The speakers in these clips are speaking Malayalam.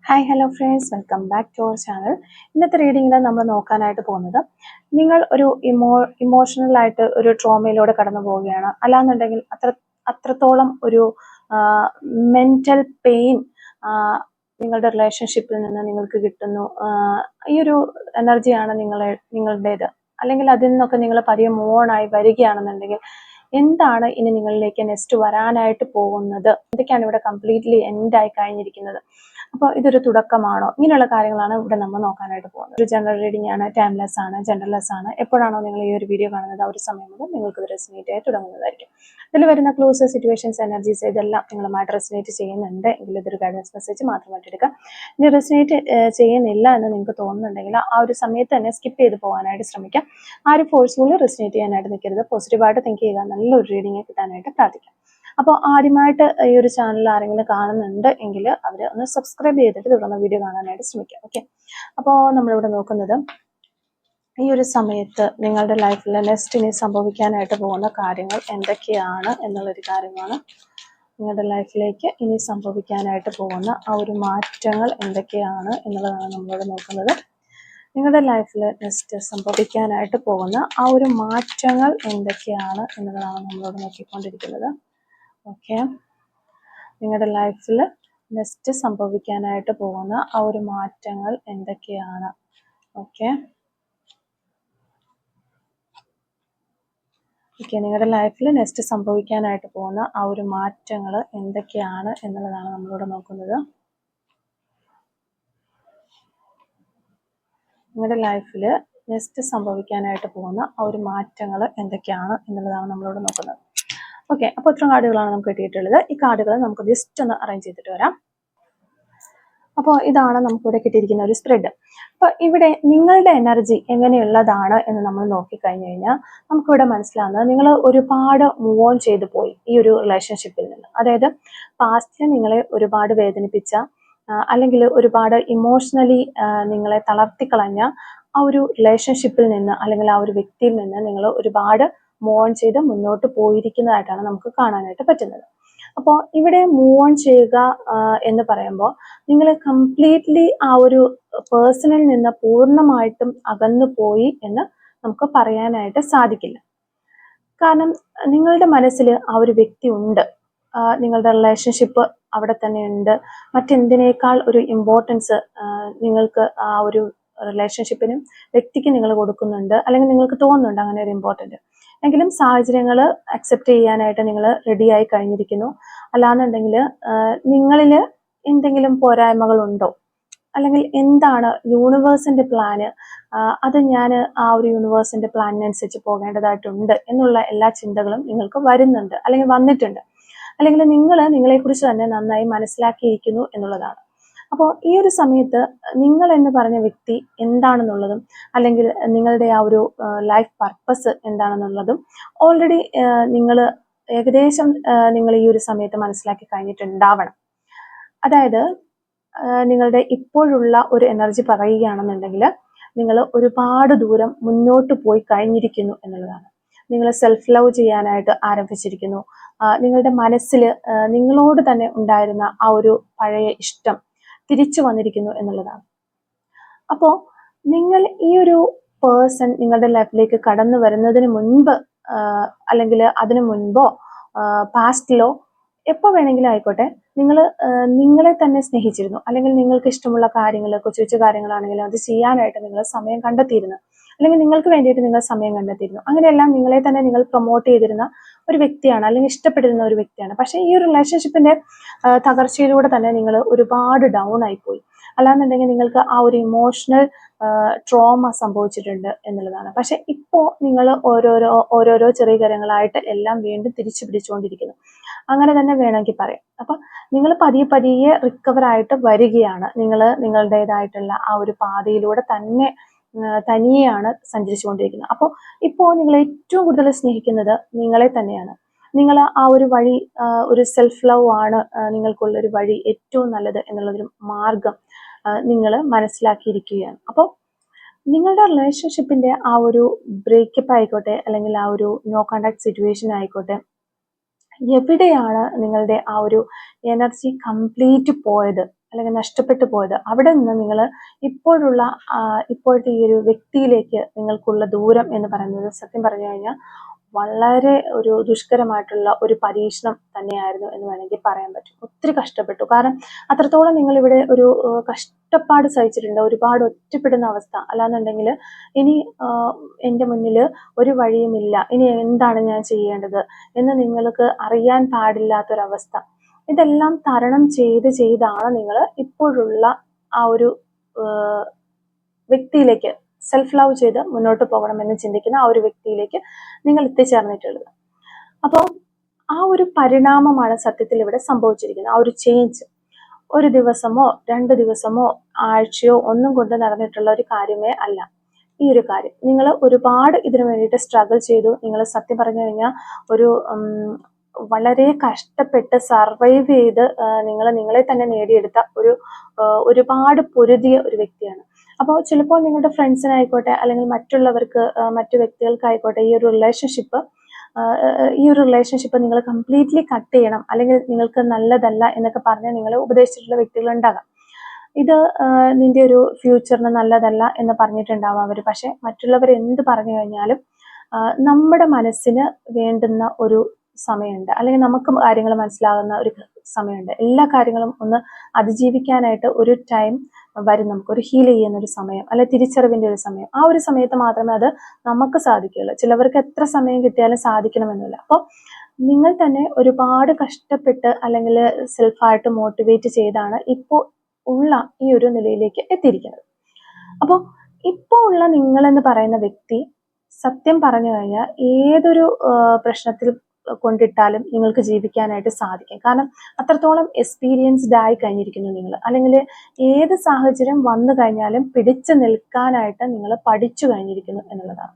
Hi hello friends, welcome back to our channel. ഇന്നത്തെ റീഡിങ്ങിൽ നമ്മൾ നോക്കാനായിട്ട് പോകുന്നത്, നിങ്ങൾ ഒരു ഇമോഷണൽ ആയിട്ട് ഒരു ട്രോമയിലൂടെ കടന്നു പോവുകയാണ്, അല്ലാന്നുണ്ടെങ്കിൽ അത്രത്തോളം ഒരു മെന്റൽ പെയിൻ നിങ്ങളുടെ റിലേഷൻഷിപ്പിൽ നിന്ന് നിങ്ങൾക്ക് കിട്ടുന്നു. ഈ ഒരു എനർജിയാണ് നിങ്ങളുടേത്. അല്ലെങ്കിൽ അതിൽ നിന്നൊക്കെ നിങ്ങൾ പതിയെ മൂവ് ഓൺ ആയി വരികയാണെന്നുണ്ടെങ്കിൽ എന്താണ് ഇനി നിങ്ങളിലേക്ക് നെക്സ്റ്റ് വരാനായിട്ട് പോകുന്നത്, എന്തൊക്കെയാണ് ഇവിടെ കംപ്ലീറ്റ്ലി എൻഡ് ആയി കഴിഞ്ഞിരിക്കുന്നത്, അപ്പോൾ ഇതൊരു തുടക്കമാണോ, ഇങ്ങനെയുള്ള കാര്യങ്ങളാണ് ഇവിടെ നമ്മൾ നോക്കാനായിട്ട് പോകുന്നത്. ഒരു ജനറൽ റീഡിംഗ് ആണ്, ടൈംലെസ് ആണ്, ജെൻഡർലെസ് ആണ്. എപ്പോഴാണോ നിങ്ങൾ ഈ ഒരു വീഡിയോ കാണുന്നത് ആ ഒരു സമയം മുതൽ നിങ്ങൾക്ക് ഇത് റെസിനേറ്റ് ആയി തുടങ്ങുന്നതായിരിക്കും. ഇതിൽ വരുന്ന ക്ലൂസ്, സിറ്റുവേഷൻസ്, എനർജീസ് ഇതെല്ലാം നിങ്ങളുമായിട്ട് റെസിനേറ്റ് ചെയ്യുന്നുണ്ട് എങ്കിൽ ഇതൊരു ഗൈഡൻസ് മെസ്സേജ് മാത്രമായിട്ട് എടുക്കുക. ഇനി റെസിനേറ്റ് ചെയ്യുന്നില്ല എന്ന് നിങ്ങൾക്ക് തോന്നുന്നുണ്ടെങ്കിൽ ആ ഒരു സമയത്ത് തന്നെ സ്കിപ്പ് ചെയ്ത് പോകാനായിട്ട് ശ്രമിക്കാം. ആ ഒരു ഫോഴ്സ്ഫുള്ളി റെസിനേറ്റ് ചെയ്യാനായിട്ട് നിൽക്കരുത്. പോസിറ്റീവായിട്ട് തിങ്ക് ചെയ്യുക, നല്ലൊരു റീഡിങ് കിട്ടാനായിട്ട് പ്രാർത്ഥിക്കാം. അപ്പോൾ ആദ്യമായിട്ട് ഈ ഒരു ചാനൽ ആരെങ്കിലും കാണുന്നുണ്ട് എങ്കിൽ അവർ ഒന്ന് സബ്സ്ക്രൈബ് ചെയ്തിട്ട് തുടർന്ന് വീഡിയോ കാണാനായിട്ട് ശ്രമിക്കാം. ഓക്കെ, അപ്പോൾ നമ്മളിവിടെ നോക്കുന്നത് ഈ ഒരു സമയത്ത് നിങ്ങളുടെ ലൈഫിൽ നെക്സ്റ്റ് ഇനി സംഭവിക്കാനായിട്ട് പോകുന്ന കാര്യങ്ങൾ എന്തൊക്കെയാണ് എന്നുള്ളൊരു കാര്യമാണ്. നിങ്ങളുടെ ലൈഫിലേക്ക് ഇനി സംഭവിക്കാനായിട്ട് പോകുന്ന ആ ഒരു മാറ്റങ്ങൾ എന്തൊക്കെയാണ് എന്നുള്ളതാണ് നമ്മളിവിടെ നോക്കുന്നത്. നിങ്ങളുടെ ലൈഫിൽ നെക്സ്റ്റ് സംഭവിക്കാനായിട്ട് പോകുന്ന ആ ഒരു മാറ്റങ്ങൾ എന്തൊക്കെയാണ് എന്നുള്ളതാണ് നമ്മളോട് നോക്കിക്കൊണ്ടിരിക്കുന്നത്. ഓക്കെ, നിങ്ങളുടെ ലൈഫിൽ നെക്സ്റ്റ് സംഭവിക്കാനായിട്ട് പോകുന്ന ആ ഒരു മാറ്റങ്ങൾ എന്തൊക്കെയാണ്. ഓക്കെ, നിങ്ങളുടെ ലൈഫിൽ നെക്സ്റ്റ് സംഭവിക്കാനായിട്ട് പോകുന്ന ആ ഒരു മാറ്റങ്ങൾ എന്തൊക്കെയാണ് എന്നുള്ളതാണ് നമ്മളിവിടെ നോക്കുന്നത്. നിങ്ങളുടെ ലൈഫിൽ നെക്സ്റ്റ് സംഭവിക്കാനായിട്ട് പോകുന്ന ആ ഒരു മാറ്റങ്ങൾ എന്തൊക്കെയാണ് എന്നുള്ളതാണ് നമ്മളിവിടെ നോക്കുന്നത്. ഓക്കെ, അപ്പോൾ ഇത്രയും കാർഡുകളാണ് നമുക്ക് കിട്ടിയിട്ടുള്ളത്. ഈ കാർഡുകൾ നമുക്ക് ജസ്റ്റ് ഒന്ന് അറേഞ്ച് ചെയ്തിട്ട് വരാം. അപ്പോൾ ഇതാണ് നമുക്കിവിടെ കിട്ടിയിരിക്കുന്ന ഒരു സ്പ്രെഡ്. അപ്പോൾ ഇവിടെ നിങ്ങളുടെ എനർജി എങ്ങനെയുള്ളതാണ് എന്ന് നമ്മൾ നോക്കിക്കഴിഞ്ഞു കഴിഞ്ഞാൽ നമുക്കിവിടെ മനസ്സിലാവുന്നത്, നിങ്ങൾ ഒരുപാട് മൂവ് ഓൺ ചെയ്തു പോയി ഈ ഒരു റിലേഷൻഷിപ്പിൽ നിന്ന്. അതായത് പാസ്റ്റിൽ നിങ്ങളെ ഒരുപാട് വേദനിപ്പിച്ച അല്ലെങ്കിൽ ഒരുപാട് ഇമോഷണലി നിങ്ങളെ തളർത്തിക്കളഞ്ഞ ആ ഒരു റിലേഷൻഷിപ്പിൽ നിന്ന് അല്ലെങ്കിൽ ആ ഒരു വ്യക്തിയിൽ നിന്ന് നിങ്ങൾ ഒരുപാട് മൂവ് ഓൺ ചെയ്ത് മുന്നോട്ട് പോയിരിക്കുന്നതായിട്ടാണ് നമുക്ക് കാണാനായിട്ട് പറ്റുന്നത്. അപ്പോൾ ഇവിടെ മൂവ് ഓൺ ചെയ്യുക എന്ന് പറയുമ്പോൾ നിങ്ങൾ കംപ്ലീറ്റ്ലി ആ ഒരു പേഴ്സണിൽ നിന്ന് പൂർണ്ണമായിട്ടും അകന്നു പോയി എന്ന് നമുക്ക് പറയാനായിട്ട് സാധിക്കില്ല. കാരണം നിങ്ങളുടെ മനസ്സിൽ ആ ഒരു വ്യക്തി ഉണ്ട്, നിങ്ങളുടെ റിലേഷൻഷിപ്പ് അവിടെ തന്നെ ഉണ്ട്. മറ്റെന്തിനേക്കാൾ ഒരു ഇമ്പോർട്ടൻസ് നിങ്ങൾക്ക് ആ ഒരു റിലേഷൻഷിപ്പിനും വ്യക്തിക്ക് നിങ്ങൾ കൊടുക്കുന്നുണ്ട്, അല്ലെങ്കിൽ നിങ്ങൾക്ക് തോന്നുന്നുണ്ട് അങ്ങനെ ഒരു ഇമ്പോർട്ടൻറ്റ്. എങ്കിലും സാഹചര്യങ്ങൾ അക്സെപ്റ്റ് ചെയ്യാനായിട്ട് നിങ്ങൾ റെഡിയായി കഴിഞ്ഞിരിക്കുന്നു. അല്ലാന്നുണ്ടെങ്കിൽ നിങ്ങളിൽ എന്തെങ്കിലും പോരായ്മകളുണ്ടോ, അല്ലെങ്കിൽ എന്താണ് യൂണിവേഴ്സിന്റെ പ്ലാന്, അത് ഞാൻ ആ ഒരു യൂണിവേഴ്സിന്റെ പ്ലാനിനനുസരിച്ച് പോകേണ്ടതായിട്ടുണ്ട് എന്നുള്ള എല്ലാ ചിന്തകളും നിങ്ങൾക്ക് വരുന്നുണ്ട്, അല്ലെങ്കിൽ വന്നിട്ടുണ്ട്. അല്ലെങ്കിൽ നിങ്ങൾ നിങ്ങളെക്കുറിച്ച് തന്നെ നന്നായി മനസ്സിലാക്കിയിരിക്കുന്നു എന്നുള്ളതാണ്. അപ്പോൾ ഈ ഒരു സമയത്ത് നിങ്ങൾ എന്ന് പറഞ്ഞ വ്യക്തി എന്താണെന്നുള്ളതും, അല്ലെങ്കിൽ നിങ്ങളുടെ ആ ഒരു ലൈഫ് പർപ്പസ് എന്താണെന്നുള്ളതും ഓൾറെഡി നിങ്ങൾ ഏകദേശം നിങ്ങൾ ഈ ഒരു സമയത്ത് മനസ്സിലാക്കി കഴിഞ്ഞിട്ടുണ്ടാവണം. അതായത് നിങ്ങളുടെ ഇപ്പോഴുള്ള ഒരു എനർജി പറയുകയാണെന്നുണ്ടെങ്കിൽ നിങ്ങൾ ഒരുപാട് ദൂരം മുന്നോട്ട് പോയി കഴിഞ്ഞിരിക്കുന്നു എന്നുള്ളതാണ്. നിങ്ങൾ സെൽഫ് ലവ് ചെയ്യാനായിട്ട് ആരംഭിച്ചിരിക്കുന്നു. നിങ്ങളുടെ മനസ്സിൽ നിങ്ങളോട് തന്നെ ഉണ്ടായിരുന്ന ആ ഒരു പഴയ ഇഷ്ടം തിരിച്ചു വന്നിരിക്കുന്നു എന്നുള്ളതാണ്. അപ്പോൾ നിങ്ങൾ ഈ ഒരു പേഴ്സൺ നിങ്ങളുടെ ലൈഫിലേക്ക് കടന്നു വരുന്നതിന് മുൻപ് അല്ലെങ്കിൽ അതിനു മുൻപോ പാസ്റ്റിലോ എപ്പോൾ വേണമെങ്കിലും ആയിക്കോട്ടെ, നിങ്ങൾ നിങ്ങളെ തന്നെ സ്നേഹിച്ചിരുന്നു, അല്ലെങ്കിൽ നിങ്ങൾക്ക് ഇഷ്ടമുള്ള കാര്യങ്ങൾ, കൊച്ചു കൊച്ചു കാര്യങ്ങളാണെങ്കിലും അത് ചെയ്യാനായിട്ട് നിങ്ങൾ സമയം കണ്ടെത്തിയിരുന്നു, അല്ലെങ്കിൽ നിങ്ങൾക്ക് വേണ്ടിയിട്ട് നിങ്ങൾ സമയം കണ്ടെത്തിയിരുന്നു. അങ്ങനെയെല്ലാം നിങ്ങളെ തന്നെ നിങ്ങൾ പ്രൊമോട്ട് ചെയ്തിരുന്ന ഒരു വ്യക്തിയാണ്, അല്ലെങ്കിൽ ഇഷ്ടപ്പെട്ടിരുന്ന ഒരു വ്യക്തിയാണ്. പക്ഷേ ഈ ഒരു റിലേഷൻഷിപ്പിന്റെ തകർച്ചയിലൂടെ തന്നെ നിങ്ങൾ ഒരുപാട് ഡൗൺ ആയിപ്പോയി. അല്ലാന്നുണ്ടെങ്കിൽ നിങ്ങൾക്ക് ആ ഒരു ഇമോഷണൽ ട്രോമ സംഭവിച്ചിട്ടുണ്ട് എന്നുള്ളതാണ്. പക്ഷെ ഇപ്പോൾ നിങ്ങൾ ഓരോരോ ചെറിയ കാര്യങ്ങളായിട്ട് എല്ലാം വീണ്ടും തിരിച്ചു പിടിച്ചുകൊണ്ടിരിക്കുന്നു, അങ്ങനെ തന്നെ വേണമെങ്കിൽ പറയാം. അപ്പൊ നിങ്ങൾ പതിയെ പതിയെ റിക്കവർ ആയിട്ട് വരികയാണ്. നിങ്ങൾ നിങ്ങളുടേതായിട്ടുള്ള ആ ഒരു പാതയിലൂടെ തന്നെ തനിയെയാണ് സഞ്ചരിച്ചുകൊണ്ടിരിക്കുന്നത്. അപ്പോൾ ഇപ്പോൾ നിങ്ങൾ ഏറ്റവും കൂടുതൽ സ്നേഹിക്കുന്നത് നിങ്ങളെ തന്നെയാണ്. നിങ്ങൾ ആ ഒരു വഴി, ഒരു സെൽഫ് ലവ് ആണ് നിങ്ങൾക്കുള്ളൊരു വഴി, ഏറ്റവും നല്ലത് എന്നുള്ളൊരു മാർഗം നിങ്ങൾ മനസ്സിലാക്കിയിരിക്കുകയാണ്. അപ്പോൾ നിങ്ങളുടെ റിലേഷൻഷിപ്പിന്റെ ആ ഒരു ബ്രേക്കപ്പ് ആയിക്കോട്ടെ, അല്ലെങ്കിൽ ആ ഒരു നോ കോണ്ടാക്ട് സിറ്റുവേഷൻ ആയിക്കോട്ടെ, എവിടെയാണ് നിങ്ങളുടെ ആ ഒരു എനർജി കംപ്ലീറ്റ് പോയത്, അല്ലെങ്കിൽ നഷ്ടപ്പെട്ടു പോയത്, അവിടെ നിന്ന് നിങ്ങൾ ഇപ്പോഴത്തെ ഈ ഒരു വ്യക്തിയിലേക്ക് നിങ്ങൾക്കുള്ള ദൂരം എന്ന് പറയുന്നത് സത്യം പറഞ്ഞു കഴിഞ്ഞാൽ വളരെ ഒരു ദുഷ്കരമായിട്ടുള്ള ഒരു പരീക്ഷണം തന്നെയായിരുന്നു എന്ന് വേണമെങ്കിൽ പറയാൻ പറ്റും. ഒത്തിരി കഷ്ടപ്പെട്ടു. കാരണം അത്രത്തോളം നിങ്ങൾ ഇവിടെ ഒരു കഷ്ടപ്പാട് സഹിച്ചിട്ടുണ്ട്, ഒരുപാട് ഒറ്റപ്പെടുന്ന അവസ്ഥ. അല്ലാന്നുണ്ടെങ്കിൽ ഇനി എൻ്റെ മുന്നിൽ ഒരു വഴിയുമില്ല, ഇനി എന്താണ് ഞാൻ ചെയ്യേണ്ടത് എന്ന് നിങ്ങൾക്ക് അറിയാൻ പാടില്ലാത്തൊരവസ്ഥ. ഇതെല്ലാം തരണം ചെയ്താണ് നിങ്ങൾ ഇപ്പോഴുള്ള ആ ഒരു വ്യക്തിയിലേക്ക്, സെൽഫ് ലവ് ചെയ്ത് മുന്നോട്ട് പോകണമെന്ന് ചിന്തിക്കുന്ന ആ ഒരു വ്യക്തിയിലേക്ക് നിങ്ങൾ എത്തിച്ചേർന്നിട്ടുള്ളത്. അപ്പോൾ ആ ഒരു പരിണാമമാണ് സത്യത്തിൽ ഇവിടെ സംഭവിച്ചിരിക്കുന്നത്. ആ ഒരു ചേഞ്ച് ഒരു ദിവസമോ 2 ദിവസമോ ആഴ്ചയോ ഒന്നും കൊണ്ട് നടന്നിട്ടുള്ള ഒരു കാര്യമേ അല്ല ഈ ഒരു കാര്യം. നിങ്ങൾ ഒരുപാട് ഇതിനു വേണ്ടിയിട്ട് സ്ട്രഗിൾ ചെയ്തു. നിങ്ങൾ സത്യം പറഞ്ഞു കഴിഞ്ഞാൽ ഒരു വളരെ കഷ്ടപ്പെട്ട് സർവൈവ് ചെയ്ത് നിങ്ങളെ തന്നെ നേടിയെടുത്ത ഒരുപാട് പൊരുതിയ ഒരു വ്യക്തിയാണ്. അപ്പോൾ ചിലപ്പോൾ നിങ്ങളുടെ ഫ്രണ്ട്സിനായിക്കോട്ടെ അല്ലെങ്കിൽ മറ്റു വ്യക്തികൾക്കായിക്കോട്ടെ ഈ ഒരു റിലേഷൻഷിപ്പ് നിങ്ങൾ കംപ്ലീറ്റ്ലി കട്ട് ചെയ്യണം, അല്ലെങ്കിൽ നിങ്ങൾക്ക് നല്ലതല്ല എന്നൊക്കെ പറഞ്ഞ് നിങ്ങളെ ഉപദേശിച്ചിട്ടുള്ള വ്യക്തികളുണ്ടാകാം. ഇത് നിന്റെ ഒരു ഫ്യൂച്ചറിന് നല്ലതല്ല എന്ന് പറഞ്ഞിട്ടുണ്ടാവും അവർ. പക്ഷെ മറ്റുള്ളവർ എന്ത് പറഞ്ഞു കഴിഞ്ഞാലും നമ്മുടെ മനസ്സിന് വേണ്ടുന്ന ഒരു സമയമുണ്ട്, അല്ലെങ്കിൽ നമുക്ക് കാര്യങ്ങൾ മനസ്സിലാകുന്ന ഒരു സമയമുണ്ട്. എല്ലാ കാര്യങ്ങളും ഒന്ന് അതിജീവിക്കാനായിട്ട് ഒരു ടൈം വരും, നമുക്കൊരു ഹീൽ ചെയ്യുന്ന ഒരു സമയം, അല്ലെ തിരിച്ചറിവിന്റെ ഒരു സമയം. ആ ഒരു സമയത്ത് മാത്രമേ അത് നമുക്ക് സാധിക്കുകയുള്ളൂ. ചിലവർക്ക് എത്ര സമയം കിട്ടിയാലും സാധിക്കണമെന്നില്ല. അപ്പോൾ നിങ്ങൾ തന്നെ ഒരുപാട് കഷ്ടപ്പെട്ട് അല്ലെങ്കിൽ സെൽഫായിട്ട് മോട്ടിവേറ്റ് ചെയ്താണ് ഇപ്പോൾ ഉള്ള ഈ ഒരു നിലയിലേക്ക് എത്തിയിരിക്കുന്നത്. അപ്പോൾ ഇപ്പോൾ ഉള്ള നിങ്ങളെന്ന് പറയുന്ന വ്യക്തി സത്യം പറഞ്ഞു കഴിഞ്ഞാൽ ഏതൊരു പ്രശ്നത്തിൽ കൊണ്ടിട്ടാലും നിങ്ങൾക്ക് ജീവിക്കാനായിട്ട് സാധിക്കും. കാരണം അത്രത്തോളം എക്സ്പീരിയൻസ്ഡ് ആയി കഴിഞ്ഞിരിക്കുന്നു നിങ്ങൾ, അല്ലെങ്കിൽ ഏത് സാഹചര്യം വന്നു കഴിഞ്ഞാലും പിടിച്ചു നിൽക്കാനായിട്ട് നിങ്ങൾ പഠിച്ചു കഴിഞ്ഞിരിക്കുന്നു എന്നുള്ളതാണ്.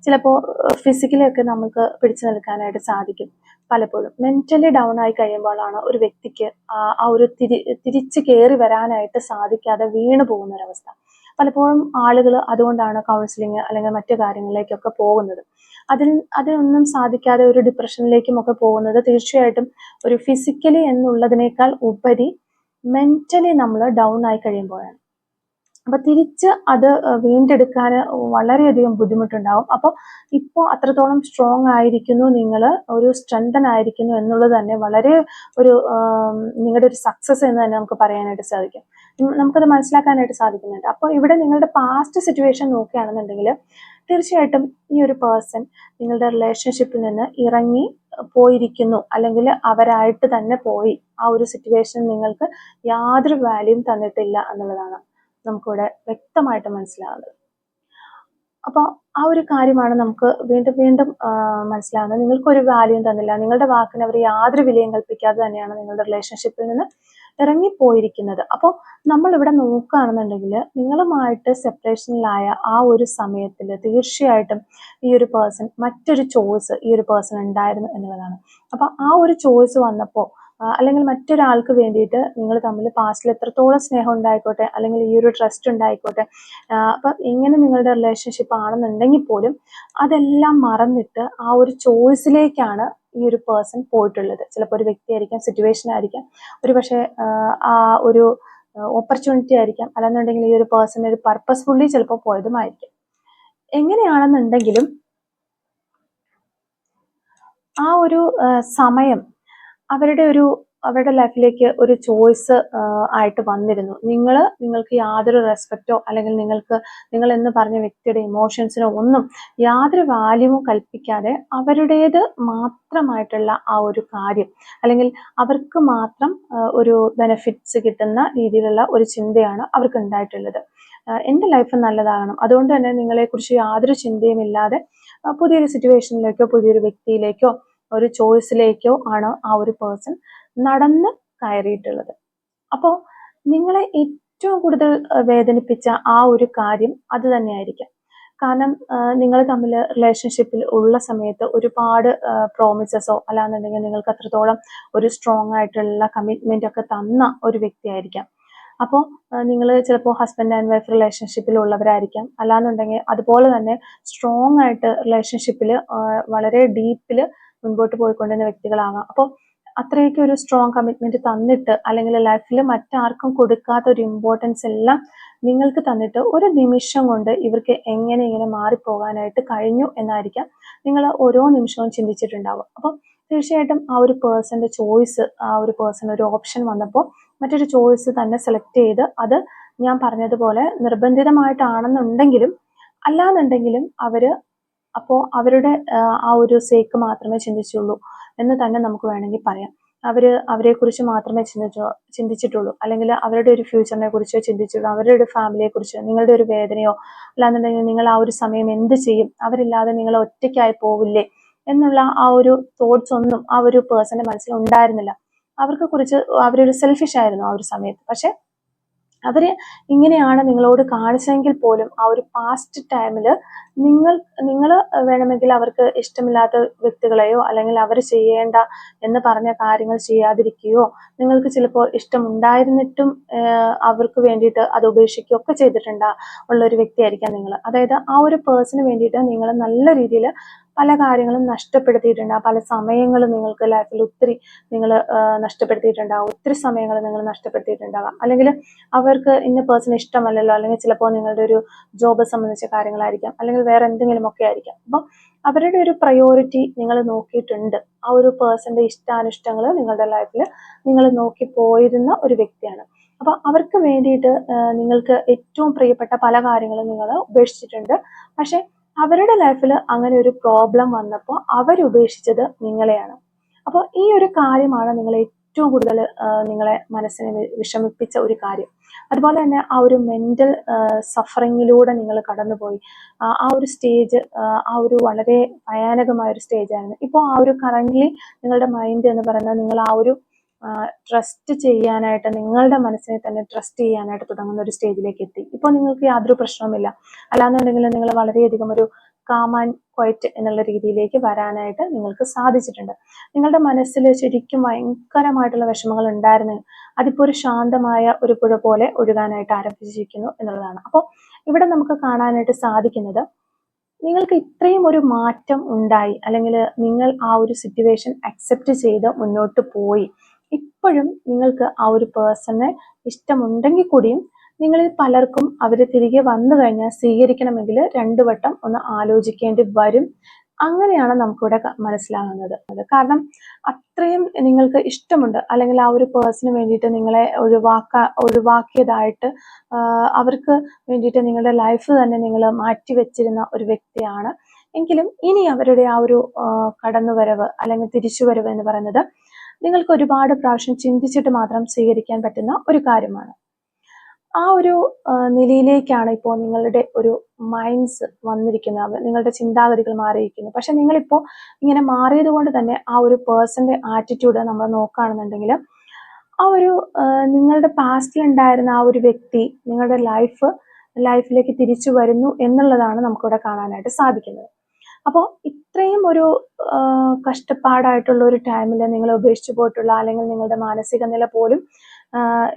ചിലപ്പോൾ ഫിസിക്കലി ഒക്കെ നമുക്ക് പിടിച്ചു നിൽക്കാനായിട്ട് സാധിക്കും. പലപ്പോഴും മെന്റലി ഡൗൺ ആയി കഴിയുമ്പോഴാണ് ഒരു വ്യക്തിക്ക് ആ ഒരു തിരിച്ചു കയറി വരാനായിട്ട് സാധിക്കാതെ വീണു പോകുന്ന ഒരവസ്ഥ. പലപ്പോഴും ആളുകൾ അതുകൊണ്ടാണ് കൗൺസിലിംഗ് അല്ലെങ്കിൽ മറ്റു കാര്യങ്ങളിലേക്കൊക്കെ പോകുന്നത്. അതിനൊന്നും സാധിക്കാതെ ഒരു ഡിപ്രഷനിലേക്കും ഒക്കെ പോകുന്നത് തീർച്ചയായിട്ടും ഒരു ഫിസിക്കലി എന്നുള്ളതിനേക്കാൾ ഉപരി മെന്റലി നമ്മൾ ഡൗൺ ആയി കഴിയുമ്പോഴാണ്. അപ്പൊ തിരിച്ച് അത് വീണ്ടെടുക്കാൻ വളരെയധികം ബുദ്ധിമുട്ടുണ്ടാവും. അപ്പോൾ ഇപ്പോൾ അത്രത്തോളം സ്ട്രോങ് ആയിരിക്കുന്നു, നിങ്ങൾ ഒരു സ്ട്രെങ്തൻ ആയിരിക്കുന്നു എന്നുള്ളത് തന്നെ വളരെ നിങ്ങളുടെ ഒരു സക്സസ് എന്ന് തന്നെ നമുക്ക് പറയാനായിട്ട് സാധിക്കും. നമുക്കത് മനസ്സിലാക്കാനായിട്ട് സാധിക്കുന്നുണ്ട്. അപ്പോൾ ഇവിടെ നിങ്ങളുടെ പാസ്റ്റ് സിറ്റുവേഷൻ നോക്കുകയാണെന്നുണ്ടെങ്കിൽ തീർച്ചയായിട്ടും ഈ ഒരു പേഴ്സൺ നിങ്ങളുടെ റിലേഷൻഷിപ്പിൽ നിന്ന് ഇറങ്ങി പോയിരിക്കുന്നു, അല്ലെങ്കിൽ അവരായിട്ട് തന്നെ പോയി. ആ ഒരു സിറ്റുവേഷൻ നിങ്ങൾക്ക് യാതൊരു വാല്യൂം തന്നിട്ടില്ല എന്നുള്ളതാണ് നമുക്കിവിടെ വ്യക്തമായിട്ട് മനസ്സിലാകുന്നത്. അപ്പോൾ ആ ഒരു കാര്യമാണ് നമുക്ക് വീണ്ടും വീണ്ടും മനസ്സിലാകുന്നത്. നിങ്ങൾക്കൊരു വാല്യൂം തന്നില്ല, നിങ്ങളുടെ വാക്കിന് അവർ യാതൊരു വിലയും കൽപ്പിക്കാതെ തന്നെയാണ് നിങ്ങളുടെ റിലേഷൻഷിപ്പിൽ നിന്ന് ഇറങ്ങിപ്പോയിരിക്കുന്നത്. അപ്പോൾ നമ്മളിവിടെ നോക്കുകയാണെന്നുണ്ടെങ്കിൽ നിങ്ങളുമായിട്ട് സെപ്പറേഷനിലായ ആ ഒരു സമയത്തിൽ തീർച്ചയായിട്ടും ഈ ഒരു പേഴ്സൺ മറ്റൊരു ചോയ്സ് ഈ ഒരു പേഴ്സൺ ഉണ്ടായിരുന്നു എന്നുള്ളതാണ്. അപ്പോൾ ആ ഒരു ചോയ്സ് വന്നപ്പോൾ അല്ലെങ്കിൽ മറ്റൊരാൾക്ക് വേണ്ടിയിട്ട് നിങ്ങൾ തമ്മിൽ പാസ്റ്റിൽ എത്രത്തോളം സ്നേഹം ഉണ്ടായിക്കോട്ടെ, അല്ലെങ്കിൽ ഈ ഒരു ട്രസ്റ്റ് ഉണ്ടായിക്കോട്ടെ, അപ്പം എങ്ങനെ നിങ്ങളുടെ റിലേഷൻഷിപ്പ് ആണെന്നുണ്ടെങ്കിൽ പോലും അതെല്ലാം മറന്നിട്ട് ആ ഒരു ചോയ്സിലേക്കാണ് ഈ ഒരു പേഴ്സൺ പോയിട്ടുള്ളത്. ചിലപ്പോൾ ഒരു വ്യക്തി ആയിരിക്കാം, സിറ്റുവേഷൻ ആയിരിക്കാം, ഒരു പക്ഷേ ആ ഒരു ഓപ്പർച്യൂണിറ്റി ആയിരിക്കാം, അല്ലെന്നുണ്ടെങ്കിൽ ഈ ഒരു പേഴ്സൺ ഒരു പർപ്പസ്ഫുള്ളി ചിലപ്പോൾ പോയതുമായിരിക്കും. എങ്ങനെയാണെന്നുണ്ടെങ്കിലും ആ ഒരു സമയം അവരുടെ ലൈഫിലേക്ക് ഒരു ചോയ്സ് ആയിട്ട് വന്നിരുന്നു. നിങ്ങൾക്ക് യാതൊരു റെസ്പെക്റ്റോ അല്ലെങ്കിൽ നിങ്ങൾ എന്ന് പറഞ്ഞ വ്യക്തിയുടെ ഇമോഷൻസിനോ ഒന്നും യാതൊരു വാല്യൂവും കൽപ്പിക്കാതെ അവരുടേത് മാത്രമായിട്ടുള്ള ആ ഒരു കാര്യം, അല്ലെങ്കിൽ അവർക്ക് മാത്രം ഒരു ബെനിഫിറ്റ്സ് കിട്ടുന്ന രീതിയിലുള്ള ഒരു ചിന്തയാണ് അവർക്ക് ഉണ്ടായിട്ടുള്ളത്. എൻ്റെ ലൈഫ് നല്ലതാകണം, അതുകൊണ്ട് തന്നെ നിങ്ങളെക്കുറിച്ച് യാതൊരു ചിന്തയും ഇല്ലാതെ പുതിയൊരു സിറ്റുവേഷനിലേക്കോ പുതിയൊരു വ്യക്തിയിലേക്കോ ഒരു ചോയ്സിലേക്കോ ആണ് ആ ഒരു പേഴ്സൺ നടന്ന് കയറിയിട്ടുള്ളത്. അപ്പോൾ നിങ്ങളെ ഏറ്റവും കൂടുതൽ വേദനിപ്പിച്ച ആ ഒരു കാര്യം അത് തന്നെയായിരിക്കാം. കാരണം നിങ്ങൾ തമ്മിൽ റിലേഷൻഷിപ്പിൽ ഉള്ള സമയത്ത് ഒരുപാട് പ്രോമിസസോ അല്ലാന്നുണ്ടെങ്കിൽ നിങ്ങൾക്ക് അത്രത്തോളം ഒരു സ്ട്രോങ് ആയിട്ടുള്ള കമ്മിറ്റ്മെന്റ് ഒക്കെ തന്ന ഒരു വ്യക്തിയായിരിക്കാം. അപ്പോൾ നിങ്ങൾ ചിലപ്പോൾ ഹസ്ബൻഡ് ആൻഡ് വൈഫ് റിലേഷൻഷിപ്പിൽ ഉള്ളവരായിരിക്കാം, അല്ലാന്നുണ്ടെങ്കിൽ അതുപോലെ തന്നെ സ്ട്രോങ് ആയിട്ട് റിലേഷൻഷിപ്പിൽ വളരെ ഡീപ്പിൽ മുൻപോട്ട് പോയിക്കൊണ്ടിരുന്ന വ്യക്തികളാകാം. അപ്പോൾ അത്രയൊക്കെ ഒരു സ്ട്രോങ് കമ്മിറ്റ്മെന്റ് തന്നിട്ട്, അല്ലെങ്കിൽ ലൈഫിൽ മറ്റാർക്കും കൊടുക്കാത്ത ഒരു ഇമ്പോർട്ടൻസ് എല്ലാം നിങ്ങൾക്ക് തന്നിട്ട് ഒരു നിമിഷം കൊണ്ട് ഇവർക്ക് എങ്ങനെ ഇങ്ങനെ മാറിപ്പോകാനായിട്ട് കഴിഞ്ഞു എന്നായിരിക്കാം നിങ്ങൾ ഓരോ നിമിഷവും ചിന്തിച്ചിട്ടുണ്ടാവുക. അപ്പം തീർച്ചയായിട്ടും ആ ഒരു പേഴ്സന്റെ ചോയ്സ്, ആ ഒരു പേഴ്സൺ ഒരു ഓപ്ഷൻ വന്നപ്പോൾ മറ്റൊരു ചോയ്സ് തന്നെ സെലക്ട് ചെയ്ത്, അത് ഞാൻ പറഞ്ഞതുപോലെ നിർബന്ധിതമായിട്ടാണെന്നുണ്ടെങ്കിലും അല്ലാന്നുണ്ടെങ്കിലും അപ്പോൾ അവരുടെ ആ ഒരു സേക്ക് മാത്രമേ ചിന്തിച്ചുള്ളൂ എന്ന് തന്നെ നമുക്ക് വേണമെങ്കിൽ പറയാം. അവരെ കുറിച്ച് മാത്രമേ ചിന്തിച്ചിട്ടുള്ളൂ, അല്ലെങ്കിൽ അവരുടെ ഒരു ഫ്യൂച്ചറിനെ കുറിച്ചോ ചിന്തിച്ചുള്ളൂ, അവരുടെ ഒരു ഫാമിലിയെ കുറിച്ചോ. നിങ്ങളുടെ ഒരു വേദനയോ അല്ലാന്നുണ്ടെങ്കിൽ നിങ്ങൾ ആ ഒരു സമയം എന്ത് ചെയ്യും, അവരില്ലാതെ നിങ്ങൾ ഒറ്റയ്ക്കായി പോവില്ലേ എന്നുള്ള ആ ഒരു തോട്ട്സ് ഒന്നും ആ ഒരു പേഴ്സന്റെ മനസ്സിൽ ഉണ്ടായിരുന്നില്ല. അവരൊരു സെൽഫിഷ് ആയിരുന്നു ആ ഒരു സമയത്ത്. പക്ഷെ അവര് ഇങ്ങനെയാണ് നിങ്ങളോട് കാണിച്ചെങ്കിൽ പോലും ആ ഒരു പാസ്റ്റ് ടൈമിൽ നിങ്ങൾ വേണമെങ്കിൽ അവർക്ക് ഇഷ്ടമില്ലാത്ത വ്യക്തികളെയോ അല്ലെങ്കിൽ അവർ ചെയ്യേണ്ട എന്ന് പറഞ്ഞ കാര്യങ്ങൾ ചെയ്യാതിരിക്കുകയോ, നിങ്ങൾക്ക് ചിലപ്പോൾ ഇഷ്ടമുണ്ടായിരുന്നിട്ടും അവർക്ക് വേണ്ടിയിട്ട് അത് ഉപേക്ഷിക്കുകയോ ഒക്കെ ഉള്ള ഒരു വ്യക്തിയായിരിക്കാം നിങ്ങൾ. അതായത് ആ ഒരു പേഴ്സണിന് വേണ്ടിയിട്ട് നിങ്ങൾ നല്ല രീതിയിൽ പല കാര്യങ്ങളും നഷ്ടപ്പെടുത്തിയിട്ടുണ്ടാകും. പല സമയങ്ങളും നിങ്ങൾക്ക് ലൈഫിൽ ഒത്തിരി നിങ്ങൾ നഷ്ടപ്പെടുത്തിയിട്ടുണ്ടാകും. ഒത്തിരി സമയങ്ങൾ നിങ്ങൾ നഷ്ടപ്പെടുത്തിയിട്ടുണ്ടാകാം. അല്ലെങ്കിൽ അവർക്ക് ഇന്ന പേഴ്സൺ ഇഷ്ടമല്ലല്ലോ, അല്ലെങ്കിൽ ചിലപ്പോൾ നിങ്ങളുടെ ഒരു ജോബ് സംബന്ധിച്ച കാര്യങ്ങളായിരിക്കാം, അല്ലെങ്കിൽ വേറെ എന്തെങ്കിലും ഒക്കെ ആയിരിക്കാം. അപ്പം അവരുടെ ഒരു പ്രയോറിറ്റി നിങ്ങൾ നോക്കിയിട്ടുണ്ട്. ആ ഒരു പേഴ്സന്റെ ഇഷ്ടാനിഷ്ടങ്ങൾ നിങ്ങളുടെ ലൈഫിൽ നിങ്ങൾ നോക്കി പോയിരുന്ന ഒരു വ്യക്തിയാണ്. അപ്പൊ അവർക്ക് വേണ്ടിയിട്ട് നിങ്ങൾക്ക് ഏറ്റവും പ്രിയപ്പെട്ട പല കാര്യങ്ങളും നിങ്ങൾ ഉപേക്ഷിച്ചിട്ടുണ്ട്. പക്ഷെ അവരുടെ ലൈഫിൽ അങ്ങനെ ഒരു പ്രോബ്ലം വന്നപ്പോൾ അവരുപേക്ഷിച്ചത് നിങ്ങളെയാണ്. അപ്പോൾ ഈ ഒരു കാര്യമാണ് നിങ്ങൾ ഏറ്റവും കൂടുതൽ നിങ്ങളെ മനസ്സിനെ വിഷമിപ്പിച്ച ഒരു കാര്യം. അതുപോലെ തന്നെ ആ ഒരു മെന്റൽ സഫറിങ്ങിലൂടെ നിങ്ങൾ കടന്നുപോയി. ആ ഒരു സ്റ്റേജ് ആ ഒരു വളരെ ഭയാനകമായ ഒരു സ്റ്റേജ് ആയിരുന്നു. ഇപ്പോൾ ആ ഒരു കറന്റ്ലി നിങ്ങളുടെ മൈൻഡ് എന്ന് പറയുന്നത് നിങ്ങൾ ആ ഒരു ട്രസ്റ്റ് ചെയ്യാനായിട്ട്, നിങ്ങളുടെ മനസ്സിനെ തന്നെ ട്രസ്റ്റ് ചെയ്യാനായിട്ട് തുടങ്ങുന്ന ഒരു സ്റ്റേജിലേക്ക് എത്തി. ഇപ്പോൾ നിങ്ങൾക്ക് യാതൊരു പ്രശ്നവുമില്ല. അല്ലാന്നുണ്ടെങ്കിൽ നിങ്ങൾ വളരെയധികം ഒരു കാം ആൻഡ് ക്വയറ്റ് എന്നുള്ള രീതിയിലേക്ക് വരാനായിട്ട് നിങ്ങൾക്ക് സാധിച്ചിട്ടുണ്ട്. നിങ്ങളുടെ മനസ്സിൽ ശരിക്കും ഭയങ്കരമായിട്ടുള്ള വിഷമങ്ങൾ ഉണ്ടായിരുന്നു, അതിപ്പോൾ ഒരു ശാന്തമായ ഒരു പുഴ പോലെ ഒഴുകാനായിട്ട് ആരംഭിച്ചിരിക്കുന്നു എന്നുള്ളതാണ്. അപ്പോൾ ഇവിടെ നമുക്ക് കാണാനായിട്ട് സാധിക്കുന്നത്, നിങ്ങൾക്ക് ഇത്രയും ഒരു മാറ്റം ഉണ്ടായി, അല്ലെങ്കിൽ നിങ്ങൾ ആ ഒരു സിറ്റുവേഷൻ അക്സെപ്റ്റ് ചെയ്ത് മുന്നോട്ട് പോയി. ഇപ്പോഴും നിങ്ങൾക്ക് ആ ഒരു പേഴ്സണെ ഇഷ്ടമുണ്ടെങ്കിൽ കൂടിയും നിങ്ങളിൽ പലർക്കും അവര് തിരികെ വന്നു കഴിഞ്ഞാൽ സ്വീകരിക്കണമെങ്കിൽ 2 വട്ടം ഒന്ന് ആലോചിക്കേണ്ടി വരും. അങ്ങനെയാണ് നമുക്കിവിടെ മനസ്സിലാകുന്നത്. കാരണം അത്രയും നിങ്ങൾക്ക് ഇഷ്ടമുണ്ട്, അല്ലെങ്കിൽ ആ ഒരു പേഴ്സണിന് വേണ്ടിയിട്ട് നിങ്ങളെ ഒഴിവാക്കിയതായിട്ട് അവർക്ക് വേണ്ടിയിട്ട് നിങ്ങളുടെ ലൈഫ് തന്നെ നിങ്ങൾ മാറ്റിവെച്ചിരുന്ന ഒരു വ്യക്തിയാണ് എങ്കിലും ഇനി അവരുടെ ആ ഒരു കടന്നുവരവ് അല്ലെങ്കിൽ തിരിച്ചുവരവ് എന്ന് പറയുന്നത് നിങ്ങൾക്ക് ഒരുപാട് പ്രാവശ്യം ചിന്തിച്ചിട്ട് മാത്രം സ്വീകരിക്കാൻ പറ്റുന്ന ഒരു കാര്യമാണ്. ആ ഒരു നിലയിലേക്കാണ് ഇപ്പോൾ നിങ്ങളുടെ ഒരു മൈൻഡ്സ് വന്നിരിക്കുന്നത്, നിങ്ങളുടെ ചിന്താഗതികൾ മാറിയിരിക്കുന്നു. പക്ഷെ നിങ്ങളിപ്പോൾ ഇങ്ങനെ മാറിയത് കൊണ്ട് തന്നെ ആ ഒരു പേഴ്സന്റെ ആറ്റിറ്റ്യൂഡ് നമ്മൾ നോക്കുകയാണെന്നുണ്ടെങ്കിൽ, ആ ഒരു നിങ്ങളുടെ പാസ്റ്റിൽ ഉണ്ടായിരുന്ന ആ ഒരു വ്യക്തി നിങ്ങളുടെ ലൈഫിലേക്ക് തിരിച്ചു വരുന്നു എന്നുള്ളതാണ് നമുക്കിവിടെ കാണാനായിട്ട് സാധിക്കുന്നത്. അപ്പോൾ ഇത്രയും ഒരു കഷ്ടപ്പാടായിട്ടുള്ള ഒരു ടൈമിൽ നിങ്ങൾ ഉപേക്ഷിച്ചു പോയിട്ടുള്ള, അല്ലെങ്കിൽ നിങ്ങളുടെ മാനസിക നില പോലും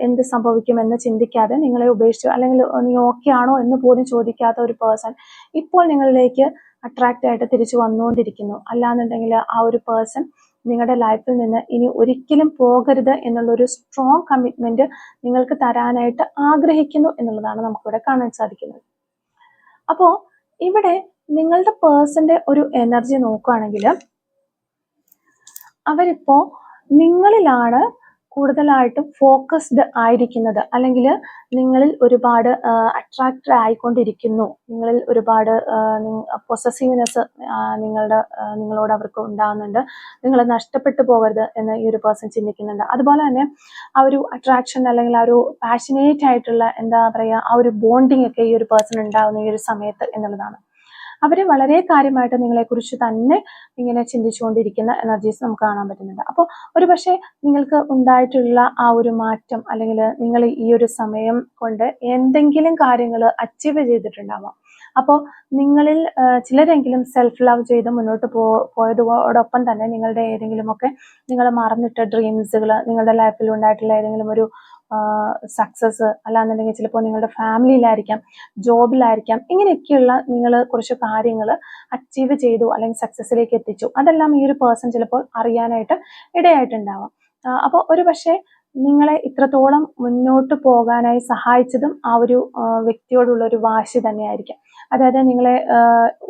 എന്ത് സംഭവിക്കുമെന്ന് ചിന്തിക്കാതെ നിങ്ങളെ ഉപേക്ഷിച്ചു, അല്ലെങ്കിൽ നീ ഓക്കെ ആണോ എന്ന് പോലും ചോദിക്കാത്ത ഒരു പേഴ്സൺ ഇപ്പോൾ നിങ്ങളിലേക്ക് അട്രാക്റ്റ് ആയിട്ട് തിരിച്ചു വന്നുകൊണ്ടിരിക്കുന്നു. അല്ലാന്നുണ്ടെങ്കിൽ ആ ഒരു പേഴ്സൺ നിങ്ങളുടെ ലൈഫിൽ നിന്ന് ഇനി ഒരിക്കലും പോകരുത് എന്നുള്ളൊരു സ്ട്രോങ് കമ്മിറ്റ്മെന്റ് നിങ്ങൾക്ക് തരാനായിട്ട് ആഗ്രഹിക്കുന്നു എന്നുള്ളതാണ് നമുക്കിവിടെ കാണാൻ സാധിക്കുന്നത്. അപ്പോൾ ഇവിടെ നിങ്ങളുടെ പേഴ്സന്റെ ഒരു എനർജി നോക്കുകയാണെങ്കിൽ, അവരിപ്പോ നിങ്ങളിലാണ് കൂടുതലായിട്ടും ഫോക്കസ്ഡ് ആയിരിക്കുന്നത്, അല്ലെങ്കിൽ നിങ്ങളിൽ ഒരുപാട് അട്രാക്റ്റഡ് ആയിക്കൊണ്ടിരിക്കുന്നു, നിങ്ങളിൽ ഒരുപാട് പൊസസീവ്നെസ് നിങ്ങളോട് അവർക്ക് ഉണ്ടാകുന്നുണ്ട്, നിങ്ങൾ നഷ്ടപ്പെട്ടു പോകരുത് എന്ന് ഈ ഒരു പേഴ്സൺ ചിന്തിക്കുന്നുണ്ട്. അതുപോലെ തന്നെ ആ ഒരു അട്രാക്ഷൻ അല്ലെങ്കിൽ ആ ഒരു പാഷനേറ്റ് ആയിട്ടുള്ള എന്താ പറയുക, ആ ഒരു ബോണ്ടിങ് ഒക്കെ ഈ ഒരു പേഴ്സൺ ഉണ്ടാകുന്ന ഈ ഒരു സമയത്ത് എന്നുള്ളതാണ്. അവര് വളരെ കാര്യമായിട്ട് നിങ്ങളെക്കുറിച്ച് തന്നെ ഇങ്ങനെ ചിന്തിച്ചുകൊണ്ടിരിക്കുന്ന എനർജീസ് നമുക്ക് കാണാൻ പറ്റുന്നുണ്ട്. അപ്പോൾ ഒരു പക്ഷേ നിങ്ങൾക്ക് ഉണ്ടായിട്ടുള്ള ആ ഒരു മാറ്റം, അല്ലെങ്കിൽ നിങ്ങൾ ഈ ഒരു സമയം കൊണ്ട് എന്തെങ്കിലും കാര്യങ്ങൾ അച്ചീവ് ചെയ്തിട്ടുണ്ടാവാം. അപ്പോൾ നിങ്ങളിൽ ചിലരെങ്കിലും സെൽഫ് ലവ് ചെയ്ത് മുന്നോട്ട് പോയതോടൊപ്പം തന്നെ നിങ്ങളുടെ ഏതെങ്കിലുമൊക്കെ നിങ്ങൾ മറന്നിട്ട ഡ്രീംസുകൾ, നിങ്ങളുടെ ലൈഫിൽ ഉണ്ടായിട്ടുള്ള ഏതെങ്കിലും സക്സസ്, അല്ലാന്നുണ്ടെങ്കിൽ ചിലപ്പോൾ നിങ്ങളുടെ ഫാമിലിയിലായിരിക്കാം, ജോബിലായിരിക്കാം, ഇങ്ങനെയൊക്കെയുള്ള നിങ്ങൾ കുറച്ച് കാര്യങ്ങൾ അച്ചീവ് ചെയ്തു അല്ലെങ്കിൽ സക്സസ്സിലേക്ക് എത്തിച്ചു. അതെല്ലാം ഈ ഒരു പേഴ്സൺ ചിലപ്പോൾ അറിയാനായിട്ട് ഇടയായിട്ടുണ്ടാവാം. അപ്പോൾ ഒരു പക്ഷേ നിങ്ങളെ ഇത്രത്തോളം മുന്നോട്ട് പോകാനായി സഹായിച്ചതും ആ ഒരു വ്യക്തിയോടുള്ള ഒരു വാശി തന്നെയായിരിക്കാം. അതായത് നിങ്ങളെ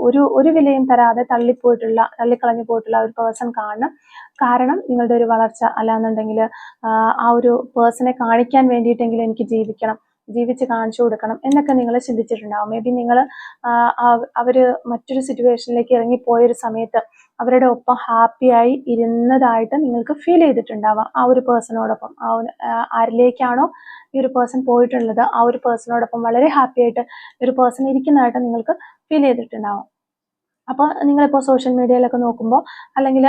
ഒരു വിലയും തരാതെ തള്ളിക്കളഞ്ഞു പോയിട്ടുള്ള ഒരു പേഴ്സൺ കാരണം നിങ്ങളുടെ ഒരു വളർച്ച, അല്ലാന്നുണ്ടെങ്കിൽ ആ ഒരു പേഴ്സണെ കാണിക്കാൻ വേണ്ടിയിട്ടെങ്കിലും എനിക്ക് ജീവിച്ച് കാണിച്ചു കൊടുക്കണം എന്നൊക്കെ നിങ്ങൾ ചിന്തിച്ചിട്ടുണ്ടാവും. മേ ബി നിങ്ങൾ അവര് മറ്റൊരു സിറ്റുവേഷനിലേക്ക് ഇറങ്ങിപ്പോയൊരു സമയത്ത് അവരുടെ ഒപ്പം ഹാപ്പിയായി ഇരുന്നതായിട്ട് നിങ്ങൾക്ക് ഫീൽ ചെയ്തിട്ടുണ്ടാവാം. ആ ഒരു പേഴ്സണോടൊപ്പം ആരിലേക്കാണോ ഈ ഒരു പേഴ്സൺ പോയിട്ടുള്ളത് ആ ഒരു പേഴ്സണോടൊപ്പം വളരെ ഹാപ്പി ആയിട്ട് ഒരു പേഴ്സൺ ഇരിക്കുന്നതായിട്ട് നിങ്ങൾക്ക് ഫീൽ ചെയ്തിട്ടുണ്ടാവാം. അപ്പോൾ നിങ്ങളിപ്പോൾ സോഷ്യൽ മീഡിയയിലൊക്കെ നോക്കുമ്പോൾ അല്ലെങ്കിൽ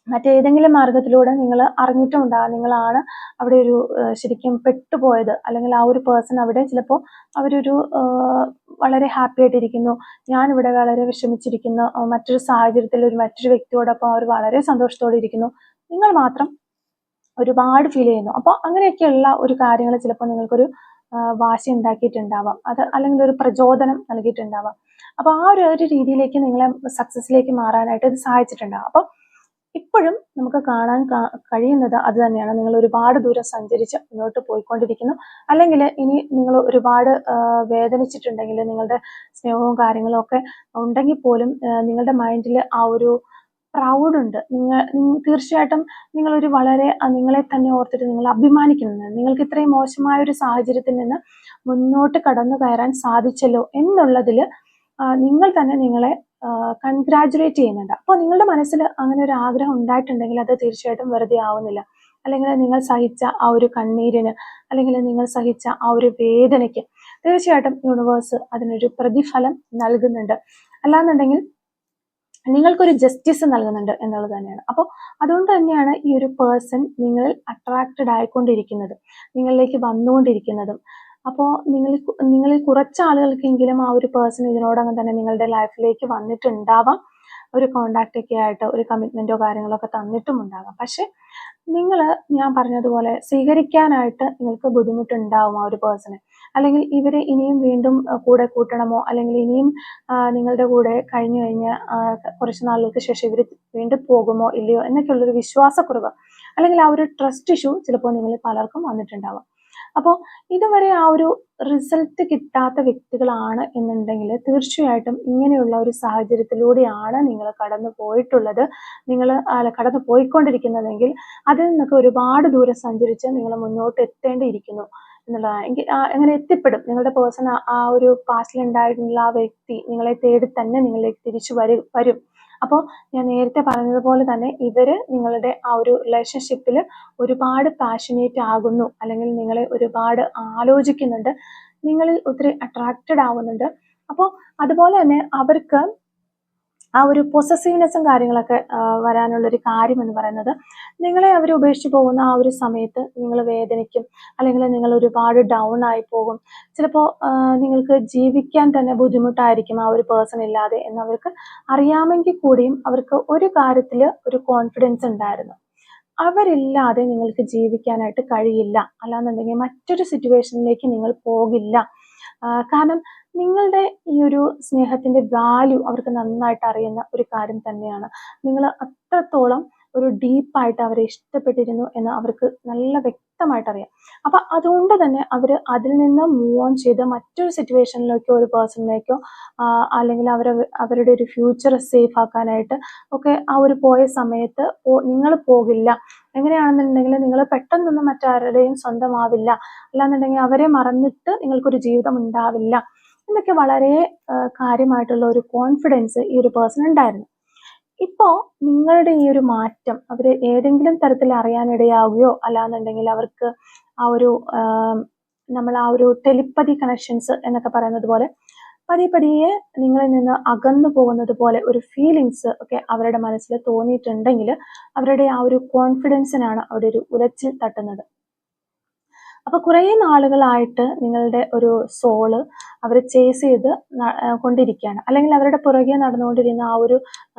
മറ്റേതെങ്കിലും മാർഗത്തിലൂടെ നിങ്ങൾ അറിഞ്ഞിട്ടുണ്ടാകും നിങ്ങളാണ് അവിടെ ഒരു ശരിക്കും പെട്ടുപോയത്, അല്ലെങ്കിൽ ആ ഒരു പേഴ്സൺ അവിടെ ചിലപ്പോൾ അവരൊരു വളരെ ഹാപ്പി ആയിട്ടിരിക്കുന്നു, ഞാനിവിടെ വളരെ വിഷമിച്ചിരിക്കുന്നു, മറ്റൊരു സാഹചര്യത്തിൽ മറ്റൊരു വ്യക്തിയോടൊപ്പം അവർ വളരെ സന്തോഷത്തോടെ ഇരിക്കുന്നു, നിങ്ങൾ മാത്രം ഒരുപാട് ഫീൽ ചെയ്യുന്നു. അപ്പോൾ അങ്ങനെയൊക്കെയുള്ള ഒരു കാര്യങ്ങൾ ചിലപ്പോൾ നിങ്ങൾക്കൊരു വാശി ഉണ്ടാക്കിയിട്ടുണ്ടാവാം, അത് അല്ലെങ്കിൽ ഒരു പ്രചോദനം നൽകിയിട്ടുണ്ടാവാം. അപ്പോൾ ആ ഒരു രീതിയിലേക്ക് നിങ്ങളെ സക്സസ്സിലേക്ക് മാറാനായിട്ട് ഇത് സഹായിച്ചിട്ടുണ്ടാവും. അപ്പോൾ ഇപ്പോഴും നമുക്ക് കാണാൻ കഴിയുന്നത് അത് തന്നെയാണ്. നിങ്ങൾ ഒരുപാട് ദൂരം സഞ്ചരിച്ച് മുന്നോട്ട് പോയിക്കൊണ്ടിരിക്കുന്നു, അല്ലെങ്കിൽ ഇനി നിങ്ങൾ ഒരുപാട് വേദനിച്ചിട്ടുണ്ടെങ്കിൽ, നിങ്ങളുടെ സ്നേഹവും കാര്യങ്ങളും ഒക്കെ ഉണ്ടെങ്കിൽ പോലും നിങ്ങളുടെ മൈൻഡിൽ ആ ഒരു പ്രൗഡ് ഉണ്ട്. തീർച്ചയായിട്ടും നിങ്ങളൊരു വളരെ നിങ്ങളെ തന്നെ ഓർത്തിട്ട് നിങ്ങൾ അഭിമാനിക്കുന്നുണ്ട്. നിങ്ങൾക്ക് ഇത്രയും മോശമായ ഒരു സാഹചര്യത്തിൽ നിന്ന് മുന്നോട്ട് കടന്നു കയറാൻ സാധിച്ചല്ലോ എന്നുള്ളതിൽ നിങ്ങൾ തന്നെ നിങ്ങളെ കൺഗ്രാജുലേറ്റ് ചെയ്യുന്നുണ്ട്. അപ്പോൾ നിങ്ങളുടെ മനസ്സിൽ അങ്ങനെ ഒരു ആഗ്രഹം ഉണ്ടായിട്ടുണ്ടെങ്കിൽ അത് തീർച്ചയായിട്ടും വെറുതെ ആവുന്നില്ല. അല്ലെങ്കിൽ നിങ്ങൾ സഹിച്ച ആ ഒരു കണ്ണീരിന്, അല്ലെങ്കിൽ നിങ്ങൾ സഹിച്ച ആ ഒരു വേദനയ്ക്ക് തീർച്ചയായിട്ടും യൂണിവേഴ്സ് അതിനൊരു പ്രതിഫലം നൽകുന്നുണ്ട്. അല്ലാന്നുണ്ടെങ്കിൽ നിങ്ങൾക്കൊരു ജസ്റ്റിസ് നൽകുന്നുണ്ട് എന്നുള്ളത് തന്നെയാണ്. അപ്പോൾ അതുകൊണ്ട് തന്നെയാണ് ഈ ഒരു പേഴ്സൺ നിങ്ങളിൽ അട്രാക്റ്റഡ് ആയിക്കൊണ്ടിരിക്കുന്നത്, നിങ്ങളിലേക്ക് വന്നുകൊണ്ടിരിക്കുന്നതും. അപ്പോൾ നിങ്ങളിൽ കുറച്ച് ആളുകൾക്കെങ്കിലും ആ ഒരു പേഴ്സൺ ഇതിനോടകം തന്നെ നിങ്ങളുടെ ലൈഫിലേക്ക് വന്നിട്ടുണ്ടാവാം, ഒരു കോണ്ടാക്റ്റ് ഒക്കെ ആയിട്ട് ഒരു കമ്മിറ്റ്മെന്റോ കാര്യങ്ങളോ ഒക്കെ തന്നിട്ടും ഉണ്ടാകാം. പക്ഷെ ഞാൻ പറഞ്ഞതുപോലെ സ്വീകരിക്കാനായിട്ട് നിങ്ങൾക്ക് ബുദ്ധിമുട്ടുണ്ടാവും ആ ഒരു പേഴ്സണെ. അല്ലെങ്കിൽ ഇവരെ ഇനിയും വീണ്ടും കൂടെ കൂട്ടണമോ, അല്ലെങ്കിൽ ഇനിയും നിങ്ങളുടെ കൂടെ കഴിഞ്ഞ കുറച്ച് നാളുകൾക്ക് ശേഷം ഇവർ വീണ്ടും പോകുമോ ഇല്ലയോ എന്നൊക്കെയുള്ളൊരു വിശ്വാസക്കുറവ്, അല്ലെങ്കിൽ ആ ഒരു ട്രസ്റ്റ് ഇഷ്യൂ ചിലപ്പോൾ നിങ്ങളിൽ പലർക്കും വന്നിട്ടുണ്ടാവാം. അപ്പോൾ ഇതുവരെ ആ ഒരു റിസൾട്ട് കിട്ടാത്ത വ്യക്തികളാണ് എന്നുണ്ടെങ്കിൽ തീർച്ചയായിട്ടും ഇങ്ങനെയുള്ള ഒരു സാഹചര്യത്തിലൂടെയാണ് നിങ്ങൾ കടന്നു പോയിട്ടുള്ളത്, നിങ്ങൾ കടന്നു പോയിക്കൊണ്ടിരിക്കുന്നതെങ്കിൽ അതിൽ നിന്നൊക്കെ ഒരുപാട് ദൂരം സഞ്ചരിച്ച് നിങ്ങൾ മുന്നോട്ട് എത്തേണ്ടിയിരിക്കുന്നു എന്നുള്ളതാണ്. എങ്ങനെ എത്തിപ്പെടും നിങ്ങളുടെ പേഴ്സൺ, ആ ഒരു പാസ്റ്റിൽ ഉണ്ടായിട്ടുള്ള ആ വ്യക്തി നിങ്ങളെ തേടി തന്നെ നിങ്ങളിലേക്ക് തിരിച്ചു വരും. അപ്പോൾ ഞാൻ നേരത്തെ പറഞ്ഞതുപോലെ തന്നെ ഇവര് നിങ്ങളുടെ ആ ഒരു റിലേഷൻഷിപ്പിൽ ഒരുപാട് പാഷനേറ്റ് ആകുന്നു, അല്ലെങ്കിൽ നിങ്ങളെ ഒരുപാട് ആലോചിക്കുന്നുണ്ട്, നിങ്ങളിൽ ഒത്തിരി അട്രാക്റ്റഡ് ആവുന്നുണ്ട്. അപ്പോൾ അതുപോലെ തന്നെ അവർക്ക് ആ ഒരു പൊസസീവ്നെസ്സും കാര്യങ്ങളൊക്കെ വരാനുള്ളൊരു കാര്യം എന്ന് പറയുന്നത്, നിങ്ങളെ അവർ ഉപേക്ഷിച്ച് പോകുന്ന ആ ഒരു സമയത്ത് നിങ്ങൾ വേദനിക്കും, അല്ലെങ്കിൽ നിങ്ങൾ ഒരുപാട് ഡൗൺ ആയി പോകും. ചിലപ്പോൾ നിങ്ങൾക്ക് ജീവിക്കാൻ തന്നെ ബുദ്ധിമുട്ടായിരിക്കും ആ ഒരു പേഴ്സൺ ഇല്ലാതെ എന്നവർക്ക് അറിയാമെങ്കിൽ കൂടിയും അവർക്ക് ഒരു കാര്യത്തിൽ ഒരു കോൺഫിഡൻസ് ഉണ്ടായിരുന്നു, അവരില്ലാതെ നിങ്ങൾക്ക് ജീവിക്കാനായിട്ട് കഴിയില്ല, അല്ലാന്നുണ്ടെങ്കിൽ മറ്റൊരു സിറ്റുവേഷനിലേക്ക് നിങ്ങൾ പോകില്ല. കാരണം നിങ്ങളുടെ ഈ ഒരു സ്നേഹത്തിന്റെ വാല്യൂ അവർക്ക് നന്നായിട്ട് അറിയുന്ന ഒരു കാര്യം തന്നെയാണ്. നിങ്ങൾ അത്രത്തോളം ഒരു ഡീപ്പായിട്ട് അവരെ ഇഷ്ടപ്പെട്ടിരുന്നു എന്ന് അവർക്ക് നല്ല വ്യക്തമായിട്ട് അറിയാം. അപ്പൊ അതുകൊണ്ട് തന്നെ അവർ അതിൽ നിന്ന് മൂവ് ഓൺ ചെയ്ത് മറ്റൊരു സിറ്റുവേഷനിലേക്കോ ഒരു പേഴ്സണിലേക്കോ അല്ലെങ്കിൽ അവരുടെ ഒരു ഫ്യൂച്ചർ സേഫ് ആക്കാനായിട്ട് ഒക്കെ ആ ഒരു പോയ സമയത്ത് നിങ്ങൾ പോകില്ല. എങ്ങനെയാണെന്നുണ്ടെങ്കിൽ നിങ്ങൾ പെട്ടെന്നൊന്നും മറ്റാരുടെയും സ്വന്തമാവില്ല, അല്ലാന്നുണ്ടെങ്കിൽ അവരെ മറന്നിട്ട് നിങ്ങൾക്കൊരു ജീവിതം ഉണ്ടാവില്ല എന്നൊക്കെ വളരെ കാര്യമായിട്ടുള്ള ഒരു കോൺഫിഡൻസ് ഈ ഒരു പേഴ്സൺ ഉണ്ടായിരുന്നു. ഇപ്പോ നിങ്ങളുടെ ഈ ഒരു മാറ്റം അവര് ഏതെങ്കിലും തരത്തിൽ അറിയാനിടയാവുകയോ, അല്ലാന്നുണ്ടെങ്കിൽ അവർക്ക് ആ ഒരു നമ്മൾ ആ ഒരു ടെലിപ്പതി കണക്ഷൻസ് എന്നൊക്കെ പറയുന്നത് പോലെ പതിയെ നിങ്ങളിൽ നിന്ന് അകന്നു പോകുന്നത് പോലെ ഒരു ഫീലിങ്സ് ഒക്കെ അവരുടെ മനസ്സിൽ തോന്നിയിട്ടുണ്ടെങ്കിൽ അവരുടെ ആ ഒരു കോൺഫിഡൻസിനാണ് അവിടെ ഒരു ഉലച്ചിൽ തട്ടുന്നത്. അപ്പൊ കുറേ നാളുകളായിട്ട് നിങ്ങളുടെ ഒരു സോള് അവർ ചേസ് ചെയ്ത് കൊണ്ടിരിക്കുകയാണ്, അല്ലെങ്കിൽ അവരുടെ പുറകെ നടന്നുകൊണ്ടിരുന്ന ആ ഒരു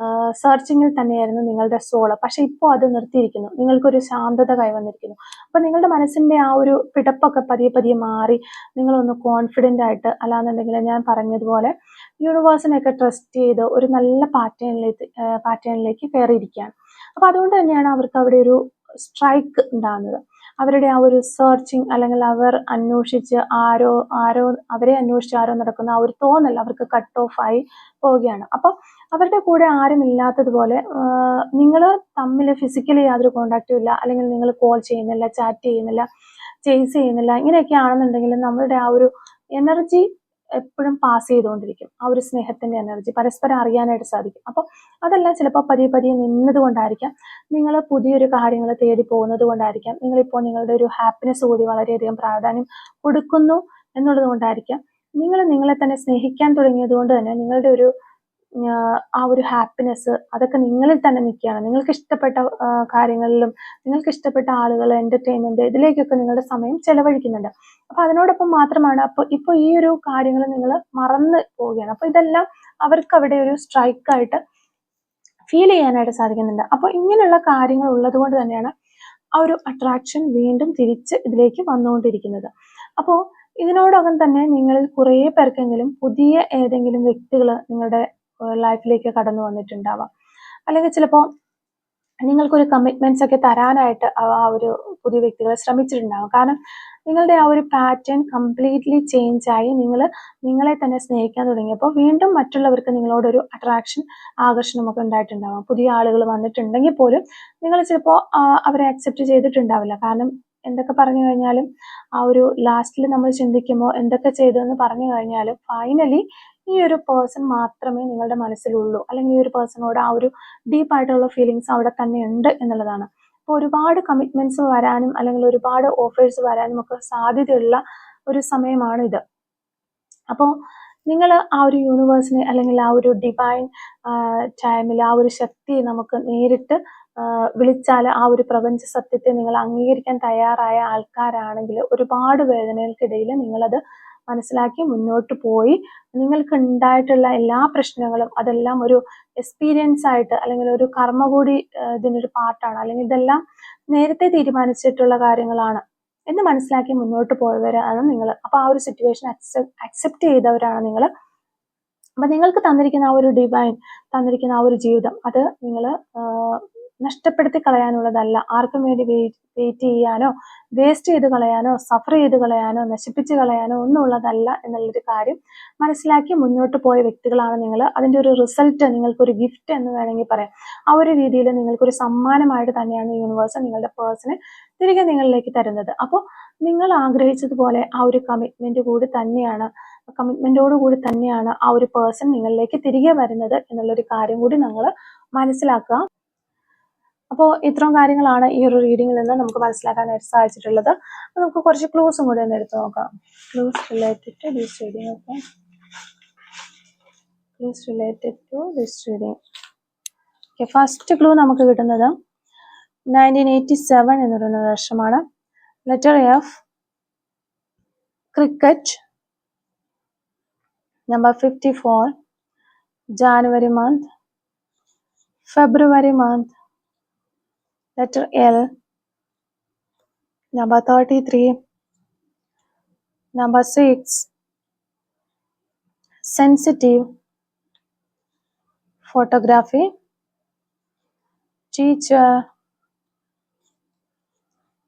സെർച്ചിങ്ങിൽ തന്നെയായിരുന്നു നിങ്ങളുടെ സോള്. പക്ഷെ ഇപ്പോൾ അത് നിർത്തിയിരിക്കുന്നു, നിങ്ങൾക്കൊരു ശാന്തത കൈവന്നിരിക്കുന്നു. അപ്പൊ നിങ്ങളുടെ മനസ്സിന്റെ ആ ഒരു പിടപ്പൊക്കെ പതിയെ പതിയെ മാറി നിങ്ങളൊന്ന് കോൺഫിഡൻ്റ് ആയിട്ട്, അല്ലാന്നുണ്ടെങ്കിൽ ഞാൻ പറഞ്ഞതുപോലെ യൂണിവേഴ്സിനെയൊക്കെ ട്രസ്റ്റ് ചെയ്ത് ഒരു നല്ല പാറ്റേണിലേക്ക് കയറിയിരിക്കുകയാണ്. അപ്പൊ അതുകൊണ്ട് തന്നെയാണ് അവർക്ക് അവിടെ ഒരു സ്ട്രൈക്ക് ഉണ്ടാകുന്നത്. അവരുടെ ആ ഒരു സെർച്ചിങ്, അല്ലെങ്കിൽ അവർ അന്വേഷിച്ച് അവരെ അന്വേഷിച്ച് ആരോ നടക്കുന്ന ആ ഒരു തോന്നൽ അവർക്ക് കട്ട് ഓഫ് ആയി പോവുകയാണ്. അപ്പൊ അവരുടെ കൂടെ ആരും ഇല്ലാത്തതുപോലെ, നിങ്ങൾ തമ്മിൽ ഫിസിക്കലി യാതൊരു കോണ്ടാക്റ്റും ഇല്ല, അല്ലെങ്കിൽ നിങ്ങൾ കോൾ ചെയ്യുന്നില്ല, ചാറ്റ് ചെയ്യുന്നില്ല, ചേസ് ചെയ്യുന്നില്ല, ഇങ്ങനെയൊക്കെ ആണെന്നുണ്ടെങ്കിൽ നമ്മളുടെ ആ ഒരു എനർജി എപ്പോഴും പാസ് ചെയ്തുകൊണ്ടിരിക്കും. ആ ഒരു സ്നേഹത്തിന്റെ എനർജി പരസ്പരം അറിയാനായിട്ട് സാധിക്കും. അപ്പോൾ അതെല്ലാം ചിലപ്പോൾ പതിയെ പതിയെ നിന്നത് കൊണ്ടായിരിക്കാം, നിങ്ങൾ പുതിയൊരു കാര്യങ്ങൾ തേടി പോകുന്നത് കൊണ്ടായിരിക്കാം, നിങ്ങളിപ്പോൾ നിങ്ങളുടെ ഒരു ഹാപ്പിനെസ് കൂടി വളരെയധികം പ്രാധാന്യം കൊടുക്കുന്നു എന്നുള്ളത് കൊണ്ടായിരിക്കാം, നിങ്ങൾ നിങ്ങളെ തന്നെ സ്നേഹിക്കാൻ തുടങ്ങിയത് കൊണ്ട് തന്നെ നിങ്ങളുടെ ഒരു ആ ഒരു ഹാപ്പിനെസ് അതൊക്കെ നിങ്ങളിൽ തന്നെ നിൽക്കുകയാണ്. നിങ്ങൾക്ക് ഇഷ്ടപ്പെട്ട കാര്യങ്ങളിലും, നിങ്ങൾക്ക് ഇഷ്ടപ്പെട്ട ആളുകൾ, എന്റർടൈൻമെന്റ്, ഇതിലേക്കൊക്കെ നിങ്ങളുടെ സമയം ചെലവഴിക്കുന്നുണ്ട്. അപ്പൊ അതിനോടൊപ്പം മാത്രമാണ് ഇപ്പൊ ഈ ഒരു കാര്യങ്ങൾ നിങ്ങൾ മറന്നു പോവുകയാണ്. അപ്പൊ ഇതെല്ലാം അവർക്ക് അവിടെ ഒരു സ്ട്രൈക്കായിട്ട് ഫീൽ ചെയ്യാനായിട്ട് സാധിക്കുന്നുണ്ട്. അപ്പൊ ഇങ്ങനെയുള്ള കാര്യങ്ങൾ ഉള്ളത് കൊണ്ട് തന്നെയാണ് ആ ഒരു അട്രാക്ഷൻ വീണ്ടും തിരിച്ച് ഇതിലേക്ക് വന്നുകൊണ്ടിരിക്കുന്നത്. അപ്പോൾ ഇതിനോടകം തന്നെ നിങ്ങളിൽ കുറേ പേർക്കെങ്കിലും പുതിയ ഏതെങ്കിലും വ്യക്തികൾ നിങ്ങളുടെ ലൈഫിലേക്ക് കടന്നു വന്നിട്ടുണ്ടാവാം, അല്ലെങ്കിൽ ചിലപ്പോൾ നിങ്ങൾക്കൊരു കമ്മിറ്റ്മെന്റ്സ് ഒക്കെ തരാനായിട്ട് ആ ഒരു പുതിയ വ്യക്തികൾ ശ്രമിച്ചിട്ടുണ്ടാവും. കാരണം നിങ്ങളുടെ ആ ഒരു പാറ്റേൺ കംപ്ലീറ്റ്ലി ചേഞ്ച് ആയി നിങ്ങളെ തന്നെ സ്നേഹിക്കാൻ തുടങ്ങിയപ്പോൾ വീണ്ടും മറ്റുള്ളവർക്ക് നിങ്ങളോടൊരു ആകർഷണമൊക്കെ ഉണ്ടായിട്ടുണ്ടാവാം. പുതിയ ആളുകൾ വന്നിട്ടുണ്ടെങ്കിൽ പോലും നിങ്ങൾ ചിലപ്പോൾ അവരെ അക്സെപ്റ്റ് ചെയ്തിട്ടുണ്ടാവില്ല. കാരണം എന്തൊക്കെ പറഞ്ഞു കഴിഞ്ഞാലും ആ ഒരു ലാസ്റ്റിൽ നമ്മൾ ചിന്തിക്കുമ്പോൾ എന്തൊക്കെ ചെയ്തതെന്ന് പറഞ്ഞു കഴിഞ്ഞാലും ഫൈനലി ഈ ഒരു പേഴ്സൺ മാത്രമേ നിങ്ങളുടെ മനസ്സിലുള്ളൂ, അല്ലെങ്കിൽ ഈ ഒരു പേഴ്സണോട് ആ ഒരു ഡീപ്പായിട്ടുള്ള ഫീലിങ്സ് അവിടെ തന്നെ ഉണ്ട് എന്നുള്ളതാണ്. അപ്പോൾ ഒരുപാട് കമ്മിറ്റ്മെന്റ്സ് വരാനും, അല്ലെങ്കിൽ ഒരുപാട് ഓഫേഴ്സ് വരാനും ഒക്കെ സാധ്യതയുള്ള ഒരു സമയമാണ് ഇത്. അപ്പോൾ നിങ്ങൾ ആ ഒരു യൂണിവേഴ്സിനെ, അല്ലെങ്കിൽ ആ ഒരു ഡിവൈൻ ടൈമിൽ ആ ഒരു ശക്തി നമുക്ക് നേരിട്ട് വിളിച്ചാൽ ആ ഒരു പ്രപഞ്ച സത്യത്തെ നിങ്ങൾ അംഗീകരിക്കാൻ തയ്യാറായ ആൾക്കാരാണെങ്കിൽ ഒരുപാട് വേദനകൾക്കിടയിൽ നിങ്ങളത് മനസ്സിലാക്കി മുന്നോട്ട് പോയി നിങ്ങൾക്ക് ഉണ്ടായിട്ടുള്ള എല്ലാ പ്രശ്നങ്ങളും അതെല്ലാം ഒരു എക്സ്പീരിയൻസ് ആയിട്ട്, അല്ലെങ്കിൽ ഒരു കർമ്മ കൂടി ഇതിനൊരു പാർട്ടാണ്, അല്ലെങ്കിൽ ഇതെല്ലാം നേരത്തെ തീരുമാനിച്ചിട്ടുള്ള കാര്യങ്ങളാണ് എന്ന് മനസ്സിലാക്കി മുന്നോട്ട് പോയവരാണ് നിങ്ങൾ. അപ്പൊ ആ ഒരു സിറ്റുവേഷൻ അക്സെപ്റ്റ് ചെയ്തവരാണ് നിങ്ങൾ. അപ്പൊ നിങ്ങൾക്ക് തന്നിരിക്കുന്ന ആ ഒരു ഡിവൈൻ തന്നിരിക്കുന്ന ആ ഒരു ജീവിതം അത് നിങ്ങൾ നഷ്ടപ്പെടുത്തി കളയാനുള്ളതല്ല, ആർക്കും വേണ്ടി വെയിറ്റ് ചെയ്യാനോ വേസ്റ്റ് ചെയ്ത് കളയാനോ സഫർ ചെയ്ത് കളയാനോ നശിപ്പിച്ച് കളയാനോ ഒന്നുമുള്ളതല്ല എന്നുള്ളൊരു കാര്യം മനസ്സിലാക്കി മുന്നോട്ട് പോയ വ്യക്തികളാണ് നിങ്ങൾ. അതിൻ്റെ ഒരു റിസൾട്ട് നിങ്ങൾക്കൊരു ഗിഫ്റ്റ് എന്ന് വേണമെങ്കിൽ പറയാം. ആ ഒരു രീതിയിൽ നിങ്ങൾക്കൊരു സമ്മാനമായിട്ട് തന്നെയാണ് യൂണിവേഴ്സ് നിങ്ങളുടെ പേഴ്സണെ തിരികെ നിങ്ങളിലേക്ക് തരുന്നത്. അപ്പോൾ നിങ്ങൾ ആഗ്രഹിച്ചതുപോലെ ആ ഒരു കമ്മിറ്റ്മെന്റോട് കൂടി തന്നെയാണ് ആ ഒരു പേഴ്സൺ നിങ്ങളിലേക്ക് തിരികെ വരുന്നത് എന്നുള്ളൊരു കാര്യം കൂടി നിങ്ങൾ മനസ്സിലാക്കുക. അപ്പോൾ ഇത്രയും കാര്യങ്ങളാണ് ഈ ഒരു റീഡിങ്ങിൽ നിന്ന് നമുക്ക് മനസ്സിലാക്കാനായിട്ട് സാധിച്ചിട്ടുള്ളത്. അപ്പോൾ നമുക്ക് കുറച്ച് ക്ലൂസും കൂടി ഒന്ന് എടുത്ത് നോക്കാം. Clues related to this reading. Okay, clues related to this reading. Okay, first clue നമുക്ക് കിട്ടുന്നത് 1987 എന്ന് പറയുന്ന വർഷമാണ്. Letter F, cricket. Number 54, January month. February month. Letter L, number 33, number 6, sensitive, photography, teacher,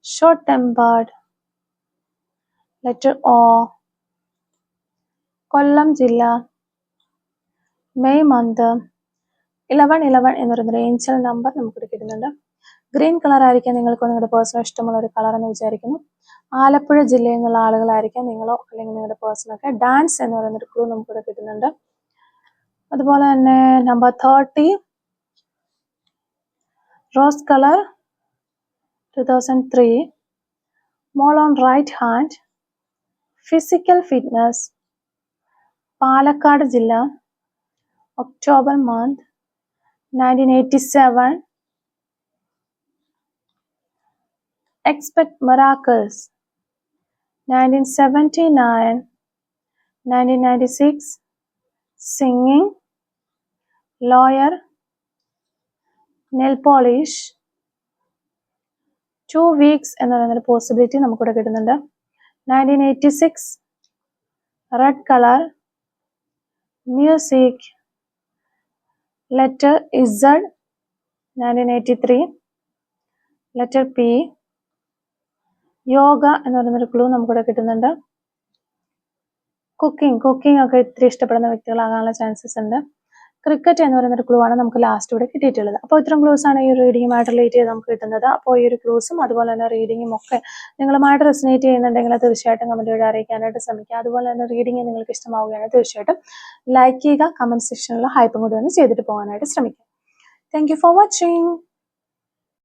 short-tempered. Letter O, Kollam Jilla, May month. 1111 എന്ന് പറയുന്നൊരു ഏഞ്ചൽ നമ്പർ നമുക്ക് കിട്ടുന്നുണ്ട്. ഗ്രീൻ കളർ ആയിരിക്കാം നിങ്ങൾക്ക് നിങ്ങളുടെ പേഴ്സണൽ ഇഷ്ടമുള്ള ഒരു കളർ എന്ന് വിചാരിക്കുന്നു. ആലപ്പുഴ ജില്ലയിൽ നിന്നുള്ള ആളുകളായിരിക്കാം നിങ്ങളോ അല്ലെങ്കിൽ നിങ്ങളുടെ പേഴ്സണൊക്കെ. ഡാൻസ് എന്ന് പറയുന്നൊരു ക്ലൂ നമുക്കിവിടെ കിട്ടുന്നുണ്ട്. അതുപോലെ തന്നെ number 30, rose colour, 2003, mole on right hand, physical fitness, Palakkad ജില്ല, October month, 1987, expect miracles, 1979, 1996 singing, lawyer, nail polish, 2 weeks എന്ന് പറയുന്നൊരു പോസിബിലിറ്റി നമുക്കിവിടെ കിട്ടുന്നുണ്ട്. 1986 red colour, music, letter Z, 1983 letter P, yoga എന്ന് പറയുന്നൊരു ക്ലൂ നമുക്കിവിടെ കിട്ടുന്നുണ്ട്. കുക്കിംഗ് ഒക്കെ ഇത്തിരി ഇഷ്ടപ്പെടുന്ന വ്യക്തികളാകാനുള്ള ചാൻസസ് ഉണ്ട്. ക്രിക്കറ്റ് എന്ന് പറയുന്നൊരു ക്ലൂ ആണ് നമുക്ക് ലാസ്റ്റ് ഇവിടെ കിട്ടിയിട്ടുള്ളത്. അപ്പോൾ ഇത്രയും ക്ലൂസ് ആണ് ഈ റീഡിങ്ങുമായിട്ട് റിലേറ്റ് ചെയ്ത് നമുക്ക് കിട്ടുന്നത്. അപ്പോൾ ഈ ഒരു ക്ലൂസും അതുപോലെ തന്നെ റീഡിങ്ങും ഒക്കെ നിങ്ങളുമായിട്ട് റെസനേറ്റ് ചെയ്യുന്നുണ്ടെങ്കിൽ തീർച്ചയായിട്ടും കമന്റ് വഴി അറിയിക്കാനായിട്ട് ശ്രമിക്കുക. അതുപോലെ തന്നെ റീഡിങ് നിങ്ങൾക്ക് ഇഷ്ടമാവുകയാണ് തീർച്ചയായിട്ടും ലൈക്ക് ചെയ്യുക, കമന്റ് സെക്ഷനിൽ ഹൈപ്പും കൂടി ഒന്ന് ചെയ്തിട്ട് പോകാനായിട്ട് ശ്രമിക്കുക. Thank you for watching.